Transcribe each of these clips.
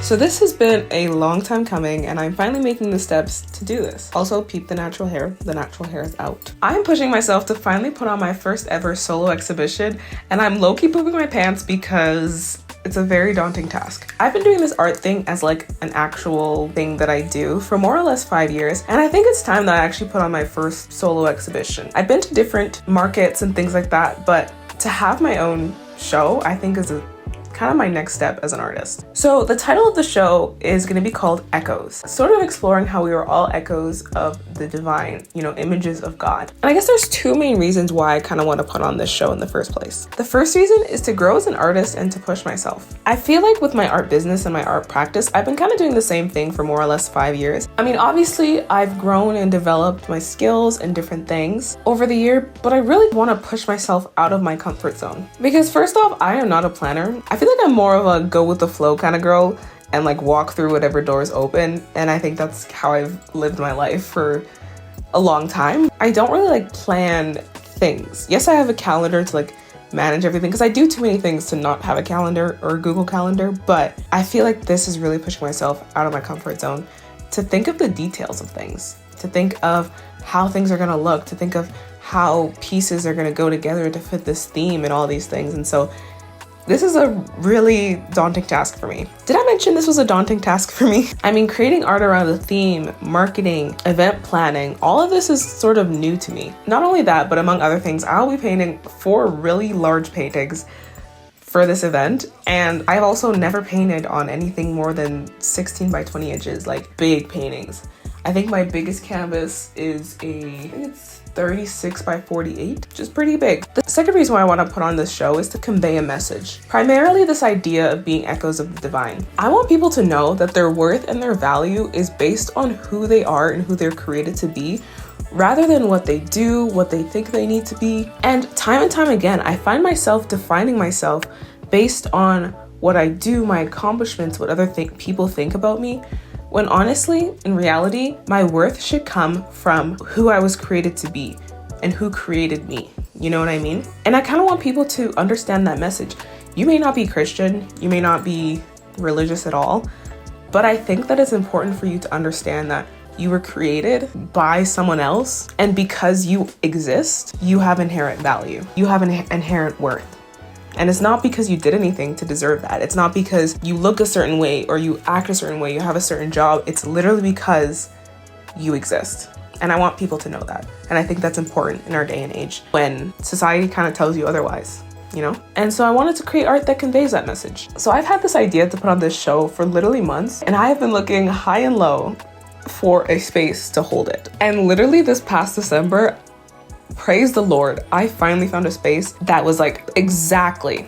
So this has been a long time coming, and I'm finally making the steps to do this. Also, peep the natural hair. The natural hair is out. I'm pushing myself to finally put on my first ever solo exhibition, and I'm low-key pooping my pants because it's a very daunting task. I've been doing this art thing as like an actual thing that I do for more or less 5 years, and I think it's time that I actually put on my first solo exhibition. I've been to different markets and things like that, but to have my own show, I think is kind of my next step as an artist. So the title of the show is going to be called Echoes, sort of exploring how we are all echoes of the divine, images of God. And I guess there's two main reasons why I kind of want to put on this show in the first place. The first reason is to grow as an artist and to push myself. I feel like with my art business and my art practice, I've been kind of doing the same thing for more or less 5 years. I mean, obviously I've grown and developed my skills and different things over the year, but I really want to push myself out of my comfort zone. Because first off, I am not a planner. I feel like I'm more of a go with the flow kind of girl and like walk through whatever doors open. And I think that's how I've lived my life for a long time. I don't really like plan things. Yes, I have a calendar to like manage everything because I do too many things to not have a calendar or a Google Calendar, but I feel like this is really pushing myself out of my comfort zone to think of the details of things, to think of how things are gonna look, to think of how pieces are gonna go together to fit this theme and all these things. And so this is a really daunting task for me. Did I mention this was a daunting task for me? I mean, creating art around a theme, marketing, event planning, all of this is sort of new to me. Not only that, but among other things, I'll be painting 4 really large paintings for this event. And I've also never painted on anything more than 16 by 20 inches, like big paintings. I think my biggest canvas is it's 36 by 48, which is pretty big. The second reason why I want to put on this show is to convey a message. Primarily this idea of being echoes of the divine. I want people to know that their worth and their value is based on who they are and who they're created to be, rather than what they do, what they think they need to be. And time again, I find myself defining myself based on what I do, my accomplishments, what other people think about me, when honestly, in reality, my worth should come from who I was created to be and who created me. You know what I mean? And I kind of want people to understand that message. You may not be Christian, you may not be religious at all, but I think that it's important for you to understand that you were created by someone else, and because you exist, you have inherent value. You have an inherent worth. And it's not because you did anything to deserve that. It's not because you look a certain way or you act a certain way, you have a certain job. It's literally because you exist. And I want people to know that. And I think that's important in our day and age when society kind of tells you otherwise, And so I wanted to create art that conveys that message. So I've had this idea to put on this show for literally months, and I have been looking high and low for a space to hold it. And literally this past December, praise the Lord, I finally found a space that was like exactly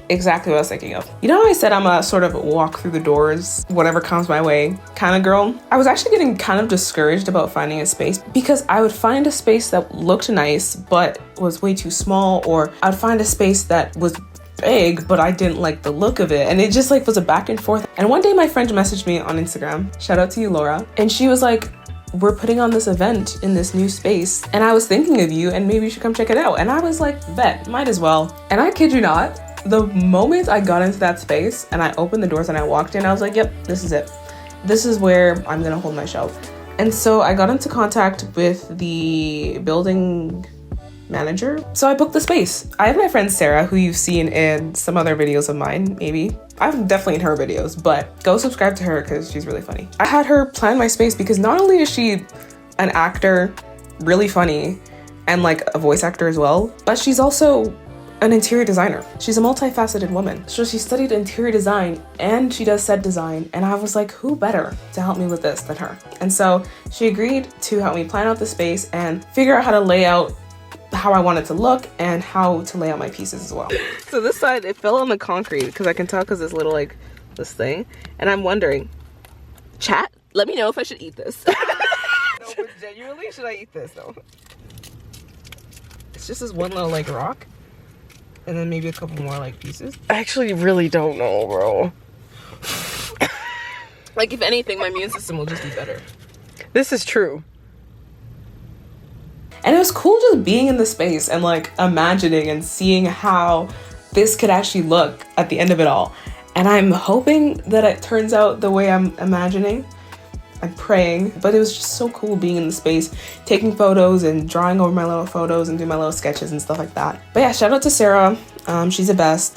what I was thinking of. You know how I said I'm a sort of walk through the doors, whatever comes my way kind of girl? I was actually getting kind of discouraged about finding a space because I would find a space that looked nice but was way too small, or I'd find a space that was big but I didn't like the look of it, and it just like was a back and forth. And one day my friend messaged me on Instagram, shout out to you, Laura, and she was like, we're putting on this event in this new space and I was thinking of you and maybe you should come check it out. And I was like, bet, might as well. And I kid you not, the moment I got into that space and I opened the doors and I walked in, I was like, yep, this is it. This is where I'm gonna hold my show. And so I got into contact with the building manager. So I booked the space. I have my friend Sarah, who you've seen in some other videos of mine, maybe. I'm definitely in her videos, but go subscribe to her because she's really funny. I had her plan my space because not only is she an actor, really funny, and like a voice actor as well, but she's also an interior designer. She's a multifaceted woman. So she studied interior design and she does set design. And I was like, who better to help me with this than her? And so she agreed to help me plan out the space and figure out how to lay out how I want it to look and how to lay out my pieces as well. So this side, it fell on the concrete because I can tell because it's little like this thing. And I'm wondering, chat, let me know if I should eat this. No, but genuinely, should I eat this though? It's just this one little like rock. And then maybe a couple more like pieces. I actually really don't know, bro. Like if anything, my immune system will just be better. This is true. And it was cool just being in the space and like imagining and seeing how this could actually look at the end of it all. and I'm hoping that it turns out the way I'm imagining. I'm praying, but it was just so cool being in the space, taking photos and drawing over my little photos and doing my little sketches and stuff like that. But yeah, shout out to Sarah. She's the best.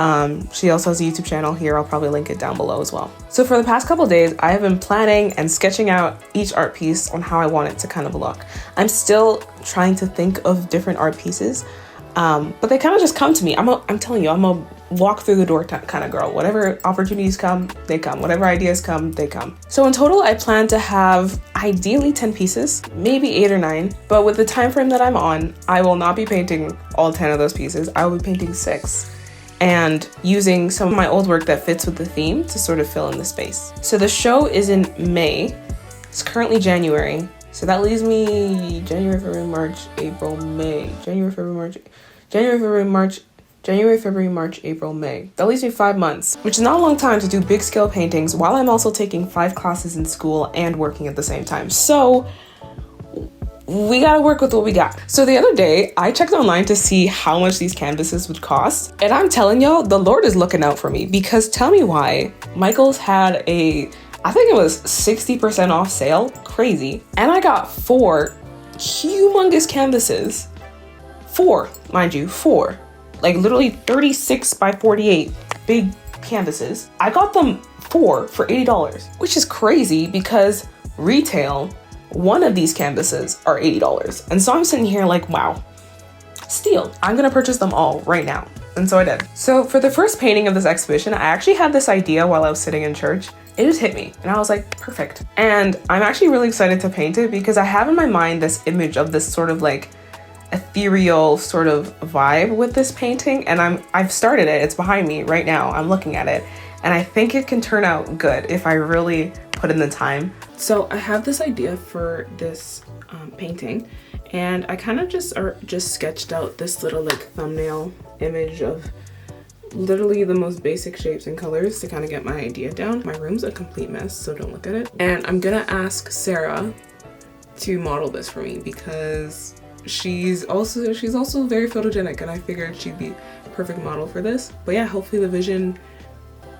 She also has a YouTube channel here. I'll probably link it down below as well. So for the past couple days, I have been planning and sketching out each art piece on how I want it to kind of look. I'm still trying to think of different art pieces, but they kind of just come to me. I'm telling you, I'm a walk through the door kind of girl. Whatever opportunities come, they come. Whatever ideas come, they come. So in total, I plan to have ideally 10 pieces, maybe 8 or 9. But with the time frame that I'm on, I will not be painting all 10 of those pieces. I will be painting 6 and using some of my old work that fits with the theme to sort of fill in the space. So the show is in May. It's currently January. So that leaves me January, February, March, April, May. January, February, March, April, May. That leaves me 5 months, which is not a long time to do big scale paintings while I'm also taking 5 classes in school and working at the same time. So we gotta work with what we got. So the other day, I checked online to see how much these canvases would cost. And I'm telling y'all, the Lord is looking out for me, because tell me why. Michael's had I think it was 60% off sale. Crazy. And I got 4 humongous canvases. 4, mind you, 4. Like literally 36 by 48 big canvases. I got them 4 for $80, which is crazy because retail, one of these canvases are $80. And so I'm sitting here like, wow, steal. I'm gonna purchase them all right now. And so I did. So for the first painting of this exhibition, I actually had this idea while I was sitting in church. It just hit me and I was like, perfect. And I'm actually really excited to paint it because I have in my mind this image of this sort of like ethereal sort of vibe with this painting, and I've started it. It's behind me right now. I'm looking at it and I think it can turn out good if I really put in the time. So I have this idea for this painting, and I kind of just sketched out this little like thumbnail image of literally the most basic shapes and colors to kind of get my idea down. My room's a complete mess, so don't look at it. And I'm gonna ask Sarah to model this for me because she's also very photogenic, and I figured she'd be a perfect model for this. But yeah, hopefully the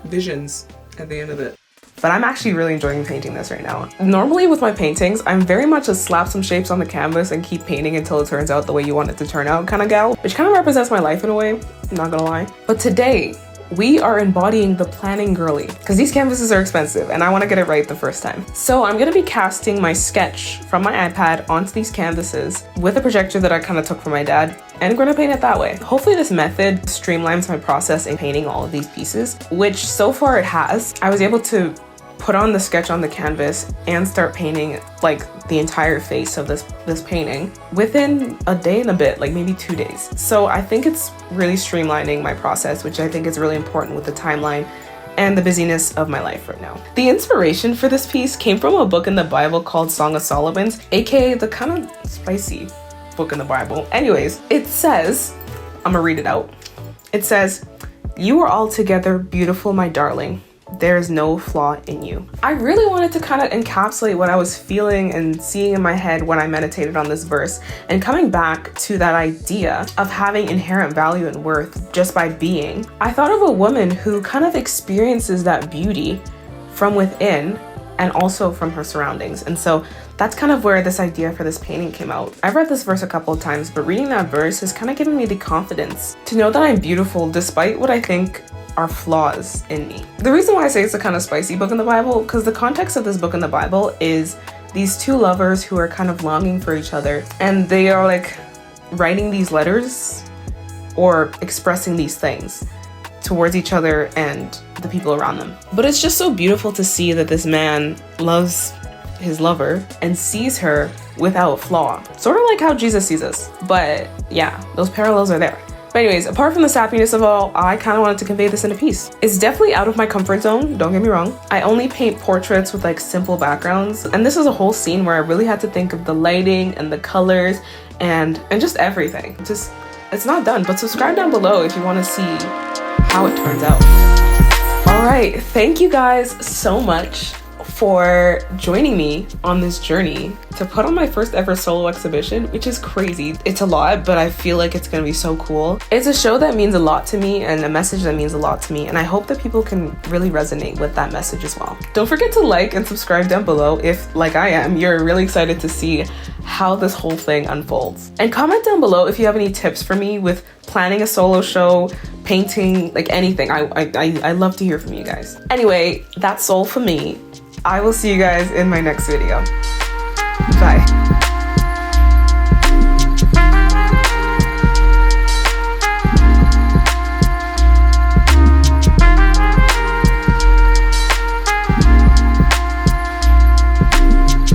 visions at the end of it. But I'm actually really enjoying painting this right now. Normally with my paintings, I'm very much a slap some shapes on the canvas and keep painting until it turns out the way you want it to turn out kind of gal, which kind of represents my life in a way, I'm not gonna lie. But today, we are embodying the planning girly because these canvases are expensive and I want to get it right the first time. So I'm going to be casting my sketch from my iPad onto these canvases with a projector that I kind of took from my dad, and I'm going to paint it that way. Hopefully this method streamlines my process in painting all of these pieces, which so far it has. I was able to put on the sketch on the canvas and start painting like the entire face of this painting within a day and a bit, like maybe 2 days. So I think it's really streamlining my process, which I think is really important with the timeline and the busyness of my life right now. The inspiration for this piece came from a book in the Bible called Song of Solomon's, aka the kind of spicy book in the Bible. Anyways, it says, I'm gonna read it out. It says, "You are altogether beautiful, my darling. There is no flaw in you." I really wanted to kind of encapsulate what I was feeling and seeing in my head when I meditated on this verse, and coming back to that idea of having inherent value and worth just by being. I thought of a woman who kind of experiences that beauty from within and also from her surroundings. And so that's kind of where this idea for this painting came out. I've read this verse a couple of times, but reading that verse has kind of given me the confidence to know that I'm beautiful despite what I think are flaws in me. The reason why I say it's a kind of spicy book in the Bible, because the context of this book in the Bible is these two lovers who are kind of longing for each other, and they are like writing these letters or expressing these things towards each other and the people around them. But it's just so beautiful to see that this man loves his lover and sees her without flaw. Sort of like how Jesus sees us. But yeah, those parallels are there. But anyways, apart from the sappiness of all, I kind of wanted to convey this in a piece. It's definitely out of my comfort zone, don't get me wrong. I only paint portraits with like simple backgrounds, and this is a whole scene where I really had to think of the lighting and the colors and just everything. It's not done, but subscribe down below if you want to see how it turns out. All right, thank you guys so much for joining me on this journey to put on my first ever solo exhibition, which is crazy. It's a lot, but I feel like it's gonna be so cool. It's a show that means a lot to me and a message that means a lot to me, and I hope that people can really resonate with that message as well. Don't forget to like and subscribe down below if, like I am, you're really excited to see how this whole thing unfolds. And comment down below if you have any tips for me with planning a solo show, painting, like anything. I love to hear from you guys. Anyway, that's all for me. I will see you guys in my next video. Bye.